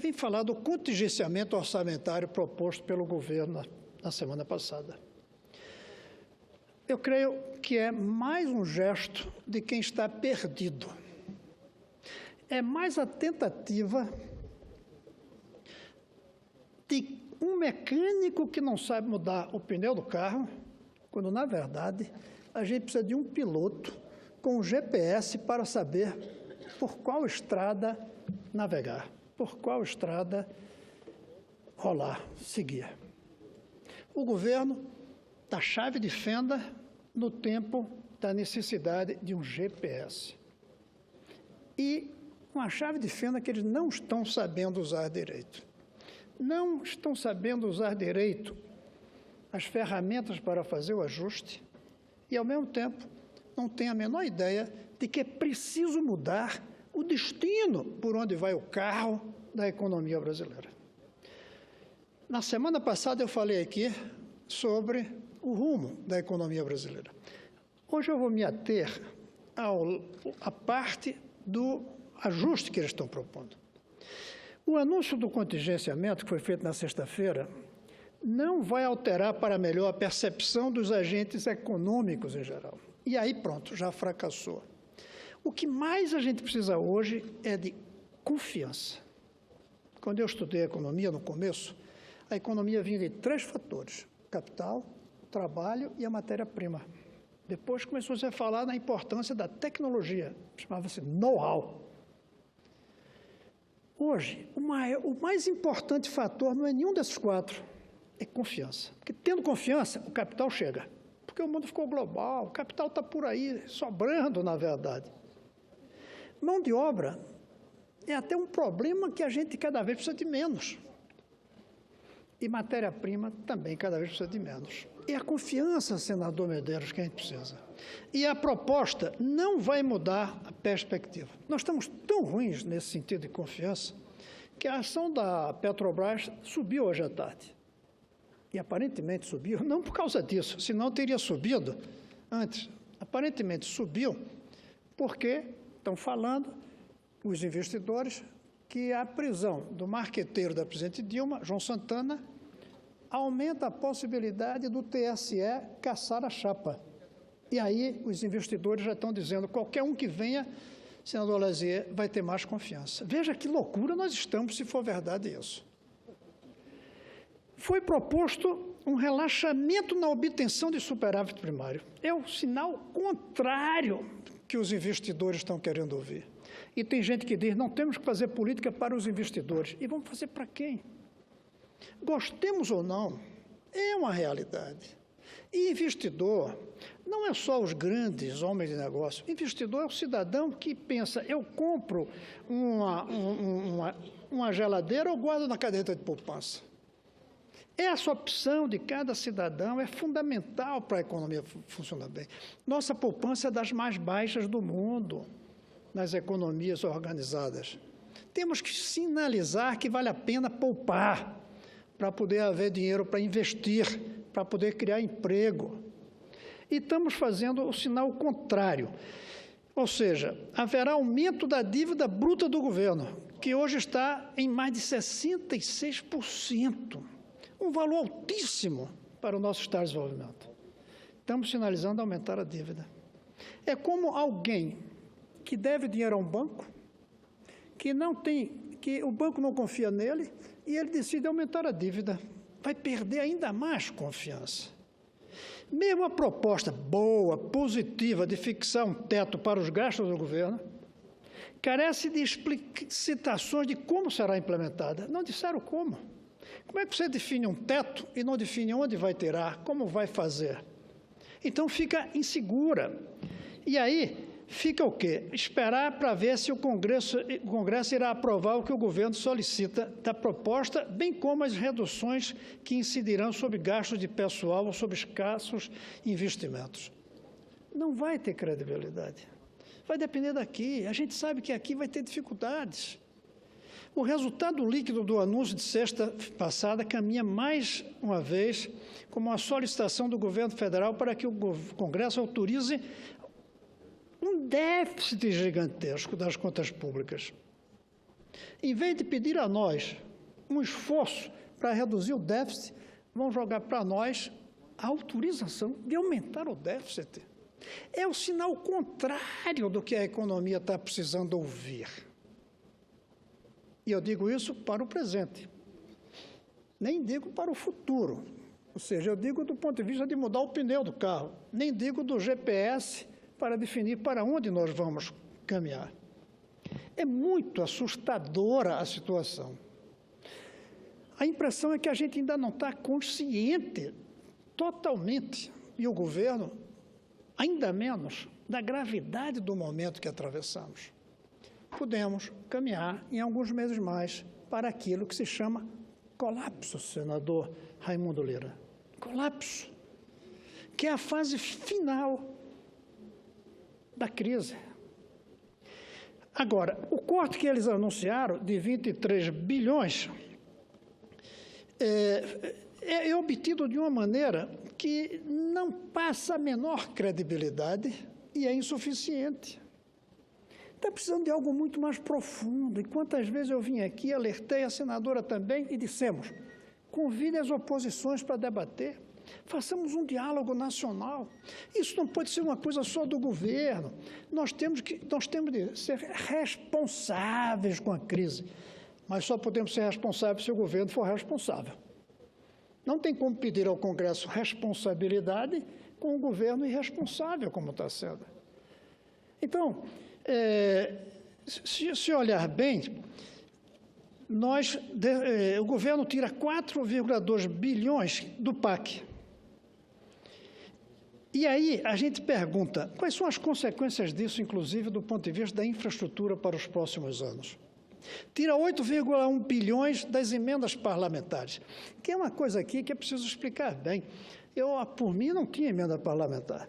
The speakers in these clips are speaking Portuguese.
Vim falar do contingenciamento orçamentário proposto pelo governo na semana passada. Eu creio que é mais um gesto de quem está perdido. É mais a tentativa de um mecânico que não sabe mudar o pneu do carro, quando, na verdade, a gente precisa de um piloto com um GPS para saber por qual estrada navegar, por qual estrada rolar, seguir. O governo dá chave de fenda no tempo da necessidade de um GPS. E uma chave de fenda que eles não estão sabendo usar direito. Não estão sabendo usar direito as ferramentas para fazer o ajuste e, ao mesmo tempo, não têm a menor ideia de que é preciso mudar o destino por onde vai o carro da economia brasileira. Na semana passada eu falei aqui sobre o rumo da economia brasileira. Hoje eu vou me ater à parte do ajuste que eles estão propondo. O anúncio do contingenciamento, que foi feito na sexta-feira, não vai alterar para melhor a percepção dos agentes econômicos em geral. E aí, pronto, já fracassou. O que mais a gente precisa hoje é de confiança. Quando eu estudei economia, no começo, a economia vinha de 3 fatores: capital, trabalho e a matéria-prima. Depois começou-se a falar na importância da tecnologia, chamava-se know-how. Hoje, o mais importante fator não é nenhum desses 4, é confiança. Porque tendo confiança, o capital chega. Porque o mundo ficou global, o capital está por aí, sobrando, na verdade. Mão de obra é até um problema que a gente cada vez precisa de menos. E matéria-prima também cada vez precisa de menos. E a confiança, senador Medeiros, que a gente precisa. E a proposta não vai mudar a perspectiva. Nós estamos tão ruins nesse sentido de confiança que a ação da Petrobras subiu hoje à tarde. E aparentemente subiu, não por causa disso, senão teria subido antes. Aparentemente subiu porque estão falando os investidores que a prisão do marqueteiro da presidente Dilma, João Santana, aumenta a possibilidade do TSE caçar a chapa. E aí os investidores já estão dizendo, qualquer um que venha, senador Lazier, vai ter mais confiança. Veja que loucura nós estamos, se for verdade isso. Foi proposto um relaxamento na obtenção de superávit primário. É o sinal contrário que os investidores estão querendo ouvir. E tem gente que diz, não temos que fazer política para os investidores. E vamos fazer para quem? Gostemos ou não, é uma realidade. E investidor não é só os grandes homens de negócio. Investidor é o cidadão que pensa, eu compro uma geladeira ou guardo na caderneta de poupança. Essa opção de cada cidadão é fundamental para a economia funcionar bem. Nossa poupança é das mais baixas do mundo nas economias organizadas. Temos que sinalizar que vale a pena poupar para poder haver dinheiro para investir, para poder criar emprego. E estamos fazendo o sinal contrário. Ou seja, haverá aumento da dívida bruta do governo, que hoje está em mais de 66%. Um valor altíssimo para o nosso Estado de Desenvolvimento. Estamos sinalizando aumentar a dívida. É como alguém que deve dinheiro a um banco, que o banco não confia nele e ele decide aumentar a dívida. Vai perder ainda mais confiança. Mesmo a proposta boa, positiva, de fixar um teto para os gastos do governo, carece de explicitações de como será implementada. Não disseram como. Como é que você define um teto e não define onde vai tirar, como vai fazer? Então fica insegura. E aí fica o quê? Esperar para ver se o Congresso irá aprovar o que o governo solicita da proposta, bem como as reduções que incidirão sobre gastos de pessoal ou sobre escassos investimentos. Não vai ter credibilidade. Vai depender daqui. A gente sabe que aqui vai ter dificuldades. O resultado líquido do anúncio de sexta passada caminha mais uma vez como uma solicitação do governo federal para que o Congresso autorize um déficit gigantesco das contas públicas. Em vez de pedir a nós um esforço para reduzir o déficit, vão jogar para nós a autorização de aumentar o déficit. É o sinal contrário do que a economia está precisando ouvir. E eu digo isso para o presente. Nem digo para o futuro. Ou seja, eu digo do ponto de vista de mudar o pneu do carro. Nem digo do GPS para definir para onde nós vamos caminhar. É muito assustadora a situação. A impressão é que a gente ainda não está consciente totalmente, e o governo ainda menos, da gravidade do momento que atravessamos. Podemos caminhar em alguns meses mais para aquilo que se chama colapso, senador Raimundo Lira. Colapso, que é a fase final da crise. Agora, o corte que eles anunciaram de 23 bilhões é obtido de uma maneira que não passa a menor credibilidade e é insuficiente. Está precisando de algo muito mais profundo. E quantas vezes eu vim aqui, alertei a senadora também e dissemos, convide as oposições para debater, façamos um diálogo nacional. Isso não pode ser uma coisa só do governo. Nós temos de ser responsáveis com a crise, mas só podemos ser responsáveis se o governo for responsável. Não tem como pedir ao Congresso responsabilidade com o governo irresponsável, como está sendo. Então, se olhar bem, o governo tira 4,2 bilhões do PAC. E aí a gente pergunta, quais são as consequências disso, inclusive do ponto de vista da infraestrutura para os próximos anos? Tira 8,1 bilhões das emendas parlamentares, que é uma coisa aqui que é preciso explicar bem. Por mim, não tinha emenda parlamentar.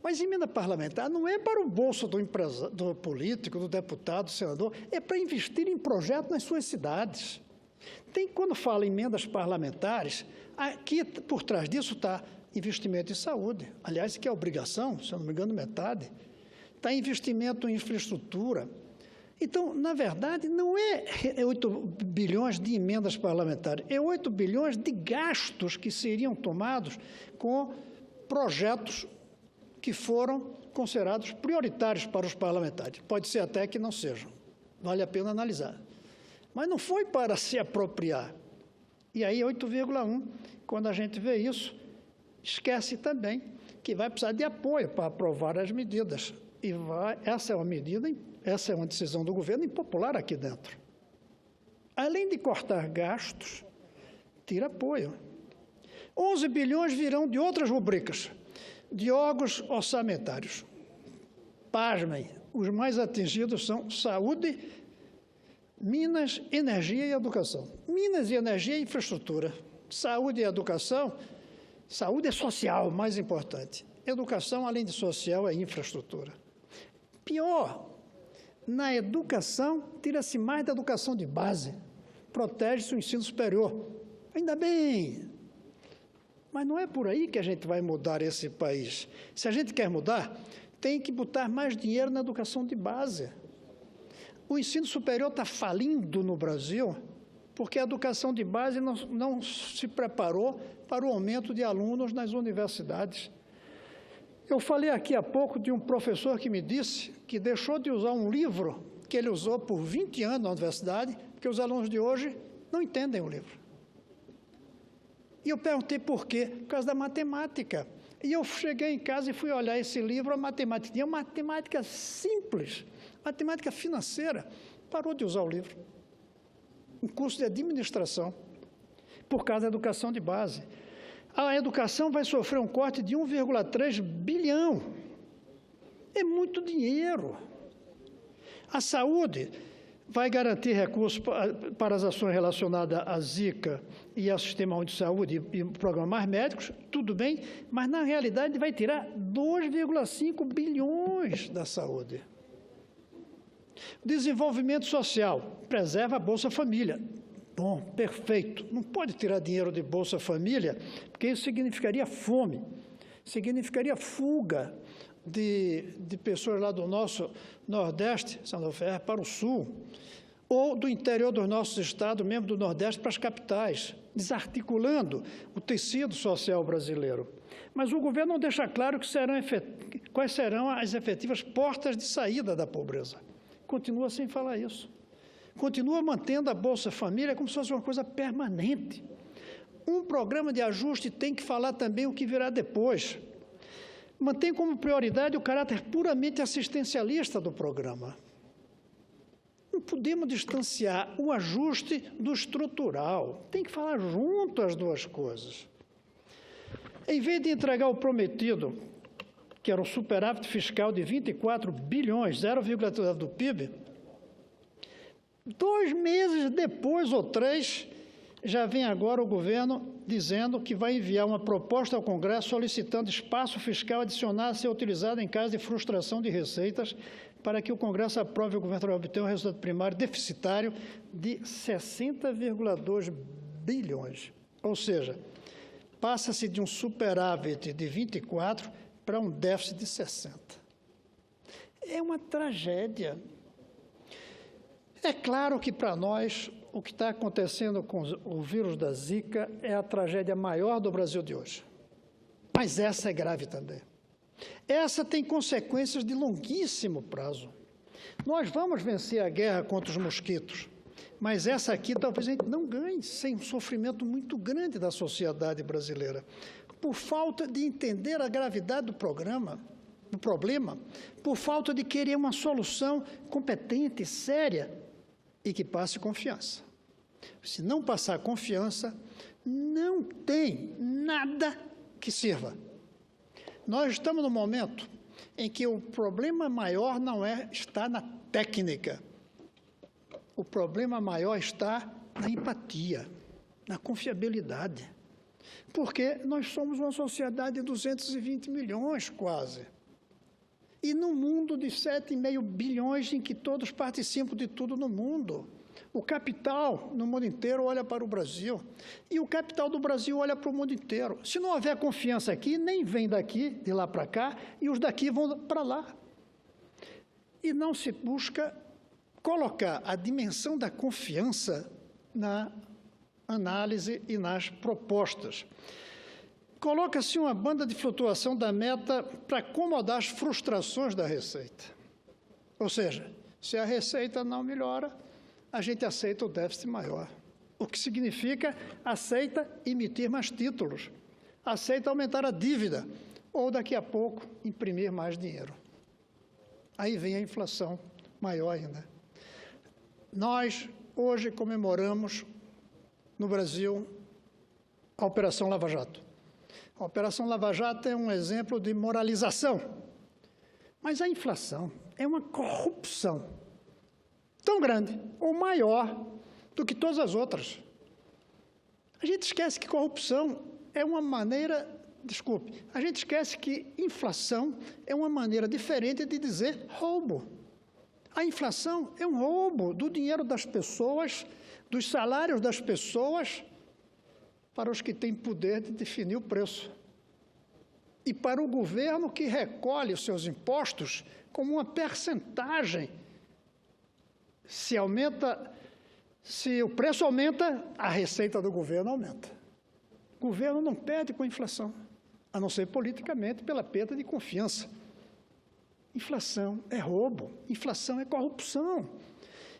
Mas emenda parlamentar não é para o bolso do político, do deputado, do senador, é para investir em projetos nas suas cidades. Quando fala em emendas parlamentares, aqui por trás disso está investimento em saúde, aliás, que é obrigação, se eu não me engano, metade. Está investimento em infraestrutura. Então, na verdade, não é 8 bilhões de emendas parlamentares, é 8 bilhões de gastos que seriam tomados com projetos que foram considerados prioritários para os parlamentares. Pode ser até que não sejam, vale a pena analisar. Mas não foi para se apropriar. E aí, 8,1, quando a gente vê isso, esquece também que vai precisar de apoio para aprovar as medidas. E essa é uma decisão do governo impopular aqui dentro. Além de cortar gastos, tira apoio. 11 bilhões virão de outras rubricas, de órgãos orçamentários. Pasmem, os mais atingidos são saúde, Minas, energia e educação. Minas e energia e infraestrutura. Saúde e educação. Saúde é social, mais importante. Educação, além de social, é infraestrutura. Pior, na educação, tira-se mais da educação de base. Protege-se o ensino superior. Ainda bem. Mas não é por aí que a gente vai mudar esse país. Se a gente quer mudar, tem que botar mais dinheiro na educação de base. O ensino superior está falindo no Brasil porque a educação de base não se preparou para o aumento de alunos nas universidades. Eu falei aqui há pouco de um professor que me disse que deixou de usar um livro que ele usou por 20 anos na universidade, porque os alunos de hoje não entendem o livro. E eu perguntei por quê? Por causa da matemática. E eu cheguei em casa e fui olhar esse livro, a matemática. Tinha matemática simples, matemática financeira. Parou de usar o livro. Um curso de administração, por causa da educação de base. A educação vai sofrer um corte de 1,3 bilhão. É muito dinheiro. A saúde vai garantir recursos para as ações relacionadas à Zika e ao Sistema Único de Saúde e programas médicos, tudo bem, mas na realidade vai tirar 2,5 bilhões da saúde. Desenvolvimento social, preserva a Bolsa Família. Bom, perfeito. Não pode tirar dinheiro de Bolsa Família, porque isso significaria fome, significaria fuga de pessoas lá do nosso Nordeste, São Ferreira, para o Sul. ou do interior dos nossos estados, mesmo do Nordeste, para as capitais, desarticulando o tecido social brasileiro. Mas o governo não deixa claro quais serão as efetivas portas de saída da pobreza. Continua sem falar isso. Continua mantendo a Bolsa Família como se fosse uma coisa permanente. Um programa de ajuste tem que falar também o que virá depois. Mantém como prioridade o caráter puramente assistencialista do programa. Não podemos distanciar o ajuste do estrutural. Tem que falar junto as duas coisas. Em vez de entregar o prometido, que era o superávit fiscal de 24 bilhões, 0,3% do PIB, 2 meses depois ou 3, já vem agora o governo dizendo que vai enviar uma proposta ao Congresso solicitando espaço fiscal adicional a ser utilizado em caso de frustração de receitas para que o Congresso aprove e o governo federal obtenha um resultado primário deficitário de 60,2 bilhões. Ou seja, passa-se de um superávit de 24 para um déficit de 60. É uma tragédia. É claro que, para nós, o que está acontecendo com o vírus da Zika é a tragédia maior do Brasil de hoje. Mas essa é grave também. Essa tem consequências de longuíssimo prazo. Nós vamos vencer a guerra contra os mosquitos, mas essa aqui talvez a gente não ganhe, sem um sofrimento muito grande da sociedade brasileira, por falta de entender a gravidade do problema, por falta de querer uma solução competente, séria e que passe confiança. Se não passar confiança, não tem nada que sirva. Nós estamos no momento em que o problema maior não está na técnica. O problema maior está na empatia, na confiabilidade. Porque nós somos uma sociedade de 220 milhões, quase. E num mundo de 7,5 bilhões em que todos participam de tudo no mundo. O capital no mundo inteiro olha para o Brasil. E o capital do Brasil olha para o mundo inteiro. Se não houver confiança aqui, nem vem daqui, de lá para cá, e os daqui vão para lá. E não se busca colocar a dimensão da confiança na análise e nas propostas. Coloca-se uma banda de flutuação da meta para acomodar as frustrações da Receita. Ou seja, se a Receita não melhora, a gente aceita o déficit maior. O que significa, aceita emitir mais títulos, aceita aumentar a dívida, ou daqui a pouco imprimir mais dinheiro. Aí vem a inflação maior ainda. Nós, hoje, comemoramos no Brasil a Operação Lava Jato. A Operação Lava Jato é um exemplo de moralização, mas a inflação é uma corrupção tão grande ou maior do que todas as outras. A gente esquece que corrupção é uma maneira, a gente esquece que inflação é uma maneira diferente de dizer roubo. A inflação é um roubo do dinheiro das pessoas, dos salários das pessoas, para os que têm poder de definir o preço. E para o governo que recolhe os seus impostos como uma percentagem. Se o preço aumenta, a receita do governo aumenta. O governo não perde com a inflação, a não ser politicamente pela perda de confiança. Inflação é roubo, inflação é corrupção.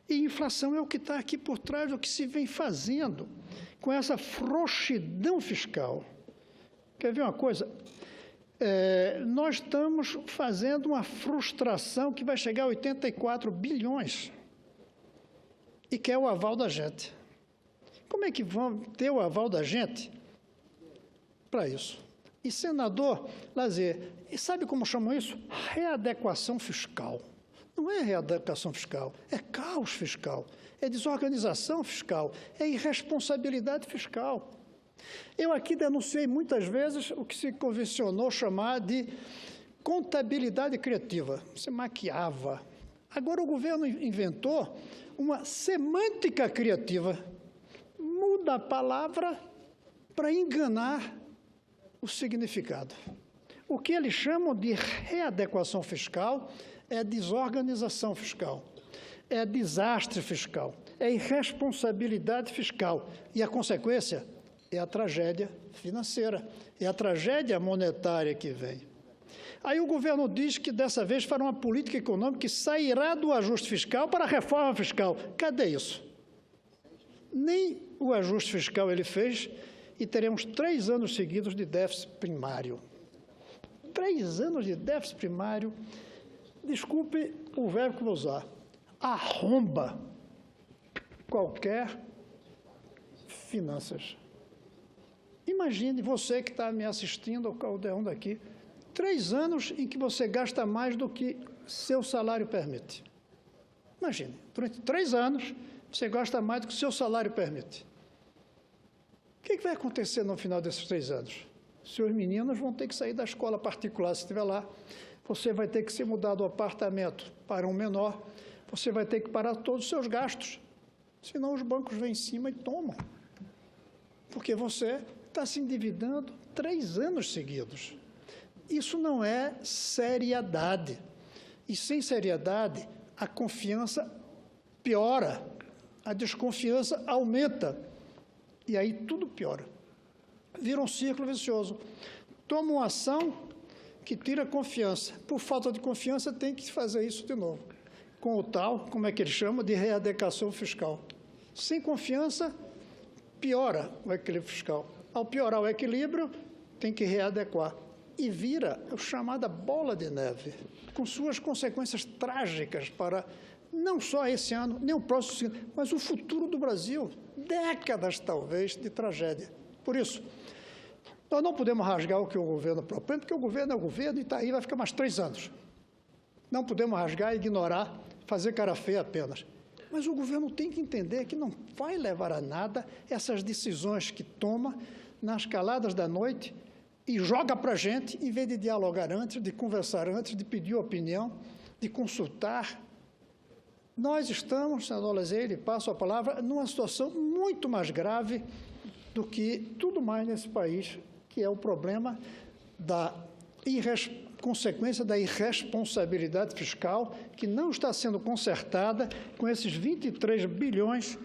E inflação é o que está aqui por trás do que se vem fazendo com essa frouxidão fiscal. Quer ver uma coisa? Nós estamos fazendo uma frustração que vai chegar a 84 bilhões e quer o aval da gente. Como é que vão ter o aval da gente para isso? E senador Lazier, e sabe como chamam isso? Readequação fiscal. Não é readequação fiscal, é caos fiscal, é desorganização fiscal, é irresponsabilidade fiscal. Eu aqui denunciei muitas vezes o que se convencionou chamar de contabilidade criativa. Você maquiava. Agora o governo inventou uma semântica criativa. Muda a palavra para enganar o significado. O que eles chamam de readequação fiscal é desorganização fiscal. é desastre fiscal, é irresponsabilidade fiscal. E a consequência é a tragédia financeira, é a tragédia monetária que vem. Aí o governo diz que dessa vez fará uma política econômica que sairá do ajuste fiscal para a reforma fiscal. Cadê isso? Nem o ajuste fiscal ele fez e teremos 3 anos seguidos de déficit primário. 3 anos de déficit primário, desculpe o verbo que vou usar, arromba qualquer finanças. Imagine você que está me assistindo ao caldeirão daqui, 3 anos em que você gasta mais do que seu salário permite. Imagine, durante 3 anos você gasta mais do que seu salário permite. O que vai acontecer no final desses 3 anos? Seus meninos vão ter que sair da escola particular se estiver lá, você vai ter que se mudar do apartamento para um menor, você vai ter que parar todos os seus gastos, senão os bancos vêm em cima e tomam. Porque você está se endividando 3 anos seguidos. Isso não é seriedade. E sem seriedade, a confiança piora, a desconfiança aumenta. E aí tudo piora. Vira um círculo vicioso. Toma uma ação que tira confiança. Por falta de confiança, tem que fazer isso de novo. Com o tal, como é que ele chama, de readequação fiscal. Sem confiança, piora o equilíbrio fiscal. Ao piorar o equilíbrio, tem que readequar. E vira a chamada bola de neve, com suas consequências trágicas para não só esse ano, nem o próximo, mas o futuro do Brasil. Décadas, talvez, de tragédia. Por isso, nós não podemos rasgar o que o governo propõe, porque o governo é o governo e está aí, vai ficar mais 3 anos. Não podemos rasgar, ignorar, fazer cara feia apenas. Mas o governo tem que entender que não vai levar a nada essas decisões que toma nas caladas da noite e joga para a gente, em vez de dialogar antes, de conversar antes, de pedir opinião, de consultar. Nós estamos, senador Lazier, lhe passo a palavra, numa situação muito mais grave do que tudo mais nesse país, que é o problema da consequência da irresponsabilidade fiscal, que não está sendo consertada com esses 23 bilhões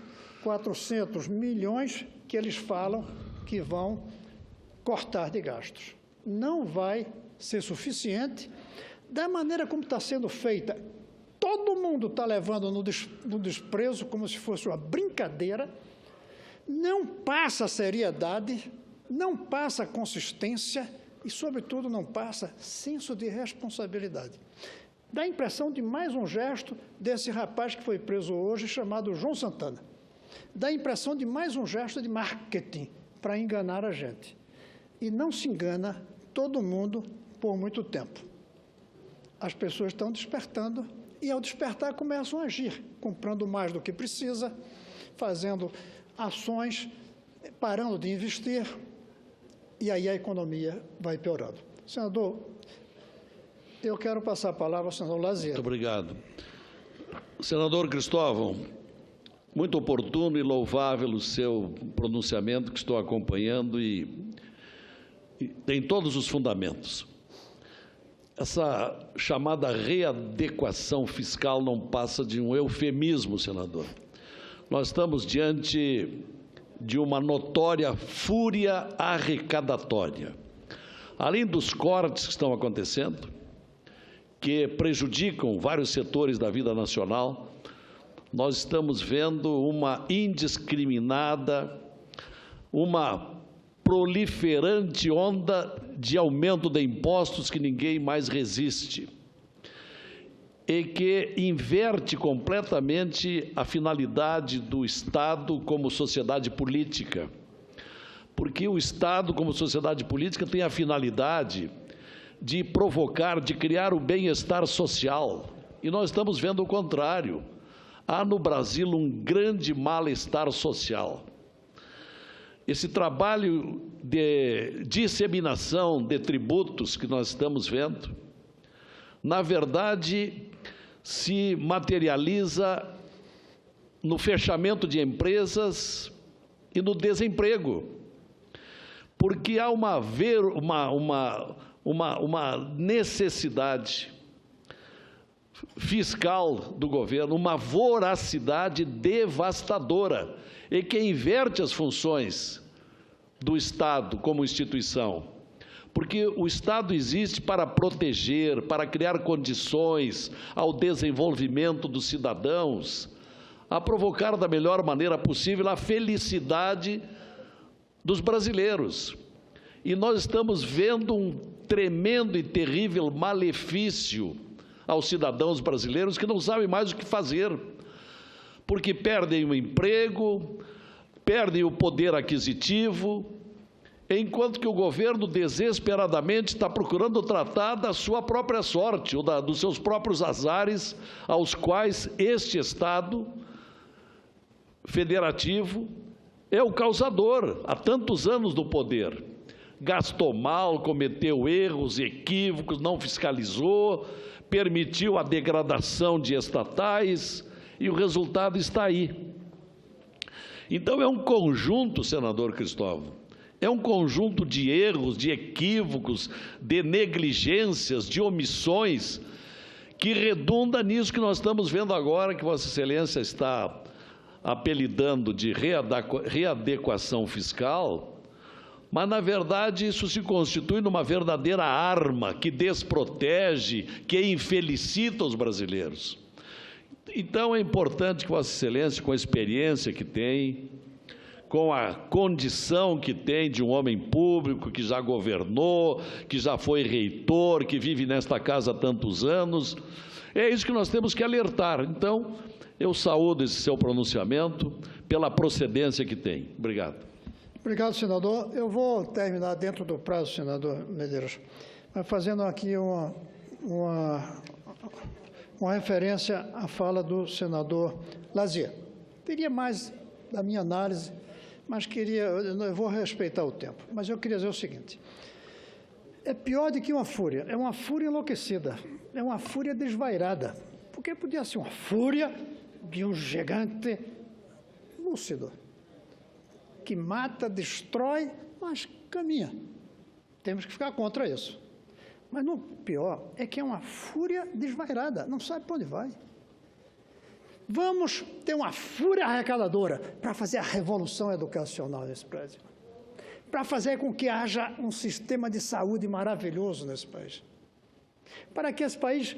400 milhões que eles falam que vão cortar de gastos. Não vai ser suficiente. Da maneira como está sendo feita, todo mundo está levando no desprezo como se fosse uma brincadeira, não passa seriedade, não passa consistência e, sobretudo, não passa senso de responsabilidade. Dá a impressão de mais um gesto desse rapaz que foi preso hoje, chamado João Santana. Dá a impressão de mais um gesto de marketing para enganar a gente. E não se engana todo mundo por muito tempo. As pessoas estão despertando e, ao despertar, começam a agir, comprando mais do que precisa, fazendo ações, parando de investir, e aí a economia vai piorando. Senador, eu quero passar a palavra ao senador Lazier. Muito obrigado. Senador Cristóvão, muito oportuno e louvável o seu pronunciamento, que estou acompanhando e tem todos os fundamentos. Essa chamada readequação fiscal não passa de um eufemismo, senador. Nós estamos diante de uma notória fúria arrecadatória. Além dos cortes que estão acontecendo, que prejudicam vários setores da vida nacional, nós estamos vendo uma indiscriminada, uma proliferante onda de aumento de impostos que ninguém mais resiste e que inverte completamente a finalidade do Estado como sociedade política. Porque o Estado, como sociedade política, tem a finalidade de provocar, de criar o bem-estar social. E nós estamos vendo o contrário. Há no Brasil um grande mal-estar social. Esse trabalho de disseminação de tributos que nós estamos vendo, na verdade, se materializa no fechamento de empresas e no desemprego, porque há uma necessidade fiscal do governo, uma voracidade devastadora, e que inverte as funções do Estado como instituição. Porque o Estado existe para proteger, para criar condições ao desenvolvimento dos cidadãos, a provocar da melhor maneira possível a felicidade dos brasileiros. E nós estamos vendo um tremendo e terrível malefício aos cidadãos brasileiros que não sabem mais o que fazer, porque perdem o emprego, perdem o poder aquisitivo, enquanto que o governo desesperadamente está procurando tratar da sua própria sorte, ou dos seus próprios azares, aos quais este Estado federativo é o causador, há tantos anos no poder. Gastou mal, cometeu erros, equívocos, não fiscalizou, permitiu a degradação de estatais, e o resultado está aí. Então é um conjunto, senador Cristóvão, é um conjunto de erros, de equívocos, de negligências, de omissões, que redunda nisso que nós estamos vendo agora, que Vossa Excelência está apelidando de readequação fiscal, mas, na verdade, isso se constitui numa verdadeira arma que desprotege, que infelicita os brasileiros. Então, é importante que Vossa Excelência, com a experiência que tem, com a condição que tem de um homem público, que já governou, que já foi reitor, que vive nesta casa há tantos anos, é isso que nós temos que alertar. Então, eu saúdo esse seu pronunciamento pela procedência que tem. Obrigado. Obrigado, senador. Eu vou terminar dentro do prazo, senador Medeiros, mas fazendo aqui uma referência à fala do senador Lazier. Teria mais da minha análise, mas eu vou respeitar o tempo, mas eu queria dizer o seguinte: é pior do que uma fúria, é uma fúria enlouquecida, é uma fúria desvairada, porque podia ser uma fúria de um gigante lúcido, que mata, destrói, mas caminha. Temos que ficar contra isso. Mas o pior é que é uma fúria desvairada, não sabe para onde vai. Vamos ter uma fúria arrecadadora para fazer a revolução educacional nesse Brasil, para fazer com que haja um sistema de saúde maravilhoso nesse país, para que esse país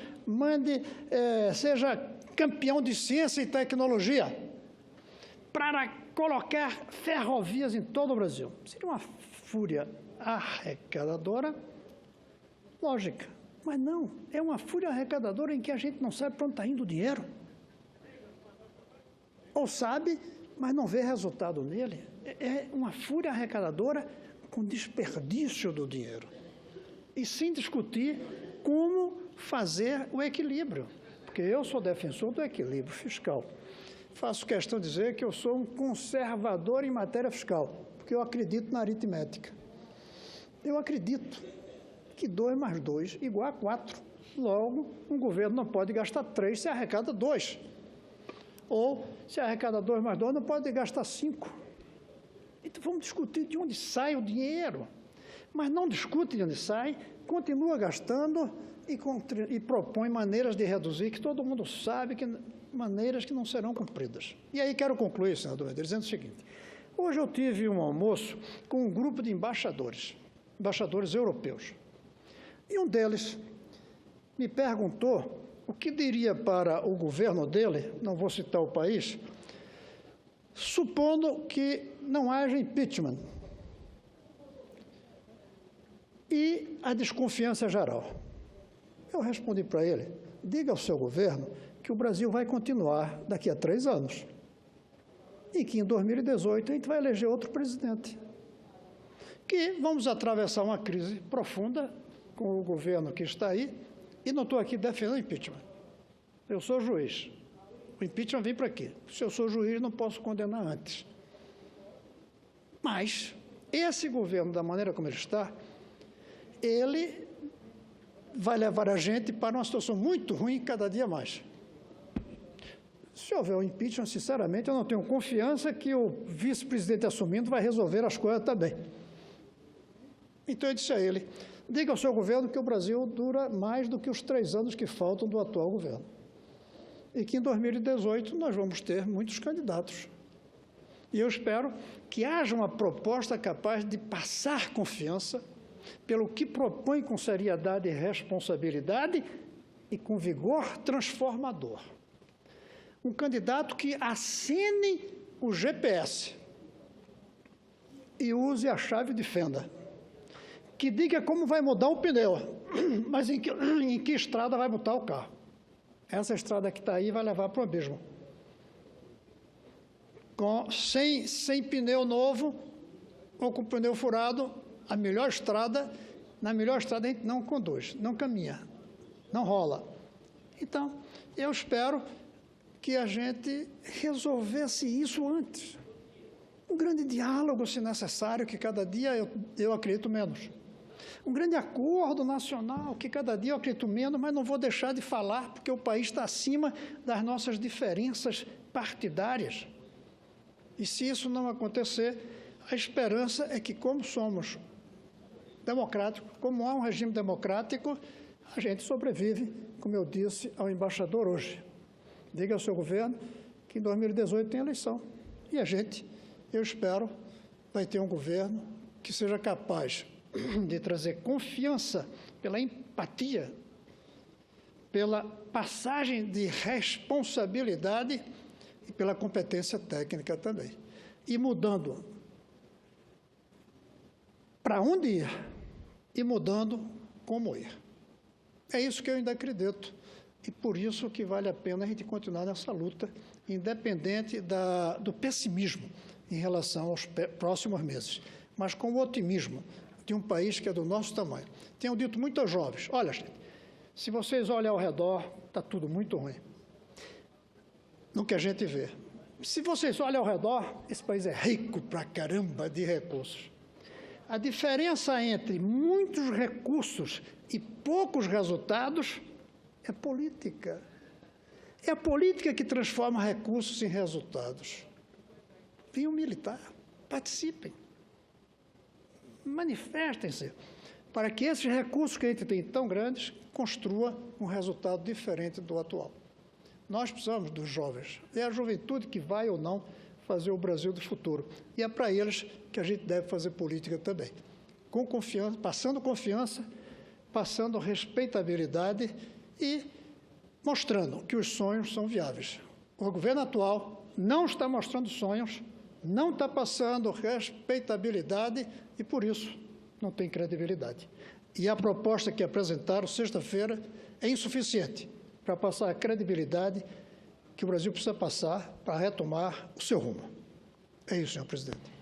seja campeão de ciência e tecnologia, para colocar ferrovias em todo o Brasil. Seria uma fúria arrecadadora, lógica, mas não, é uma fúria arrecadadora em que a gente não sabe para onde está indo o dinheiro. Ou sabe, mas não vê resultado nele. É uma fúria arrecadadora com desperdício do dinheiro. E sem discutir como fazer o equilíbrio, porque eu sou defensor do equilíbrio fiscal. Faço questão de dizer que eu sou um conservador em matéria fiscal, porque eu acredito na aritmética. Eu acredito que 2 mais 2 igual a 4. Logo, um governo não pode gastar 3 se arrecada 2. Ou, se arrecada 2 mais 2, não pode gastar 5. Então, vamos discutir de onde sai o dinheiro. Mas não discute de onde sai, continua gastando e propõe maneiras de reduzir, que todo mundo sabe que maneiras que não serão cumpridas. E aí quero concluir, senador Medeiros, dizendo o seguinte: hoje eu tive um almoço com um grupo de embaixadores europeus, e um deles me perguntou o que diria para o governo dele, não vou citar o país, supondo que não haja impeachment e a desconfiança geral. Eu respondi para ele: diga ao seu governo que o Brasil vai continuar daqui a 3 anos e que em 2018 a gente vai eleger outro presidente, que vamos atravessar uma crise profunda com o governo que está aí, e não estou aqui defendendo o impeachment. Eu sou juiz. O impeachment vem para quê? Se eu sou juiz, não posso condenar antes. Mas esse governo, da maneira como ele está, ele vai levar a gente para uma situação muito ruim cada dia mais. Se houver o impeachment, sinceramente, eu não tenho confiança que o vice-presidente assumindo vai resolver as coisas também. Então, eu disse a ele: Diga ao seu governo que o Brasil dura mais do que os 3 anos que faltam do atual governo. E que em 2018 nós vamos ter muitos candidatos. E eu espero que haja uma proposta capaz de passar confiança pelo que propõe com seriedade e responsabilidade e com vigor transformador. Um candidato que acene o GPS e use a chave de fenda, que diga como vai mudar o pneu, mas em que estrada vai botar o carro. Essa estrada que está aí vai levar para o abismo. Sem pneu novo ou com pneu furado, na melhor estrada a gente não conduz, não caminha, não rola. Então, eu espero que a gente resolvesse isso antes. Um grande diálogo, se necessário, que cada dia eu acredito menos. Um grande acordo nacional, que cada dia eu acredito menos, mas não vou deixar de falar, porque o país está acima das nossas diferenças partidárias. E se isso não acontecer, a esperança é que, como somos democráticos, como há um regime democrático, a gente sobrevive, como eu disse ao embaixador hoje. Diga ao seu governo que em 2018 tem eleição. E a gente, eu espero, vai ter um governo que seja capaz de trazer confiança pela empatia, pela passagem de responsabilidade e pela competência técnica também. E mudando para onde ir e mudando como ir. É isso que eu ainda acredito. E por isso que vale a pena a gente continuar nessa luta, independente do pessimismo em relação aos próximos meses, mas com o otimismo de um país que é do nosso tamanho. Tenho dito muito aos jovens, olha, gente, se vocês olham ao redor, está tudo muito ruim, no que a gente vê. Se vocês olham ao redor, esse país é rico pra caramba de recursos. A diferença entre muitos recursos e poucos resultados é política. É a política que transforma recursos em resultados. Venham militar, participem, manifestem-se, para que esses recursos que a gente tem tão grandes construa um resultado diferente do atual. Nós precisamos dos jovens. É a juventude que vai ou não fazer o Brasil do futuro. E é para eles que a gente deve fazer política também. Com confiança, passando respeitabilidade e mostrando que os sonhos são viáveis. O governo atual não está mostrando sonhos, não está passando respeitabilidade e, por isso, não tem credibilidade. E a proposta que apresentaram sexta-feira é insuficiente para passar a credibilidade que o Brasil precisa passar para retomar o seu rumo. É isso, senhor presidente.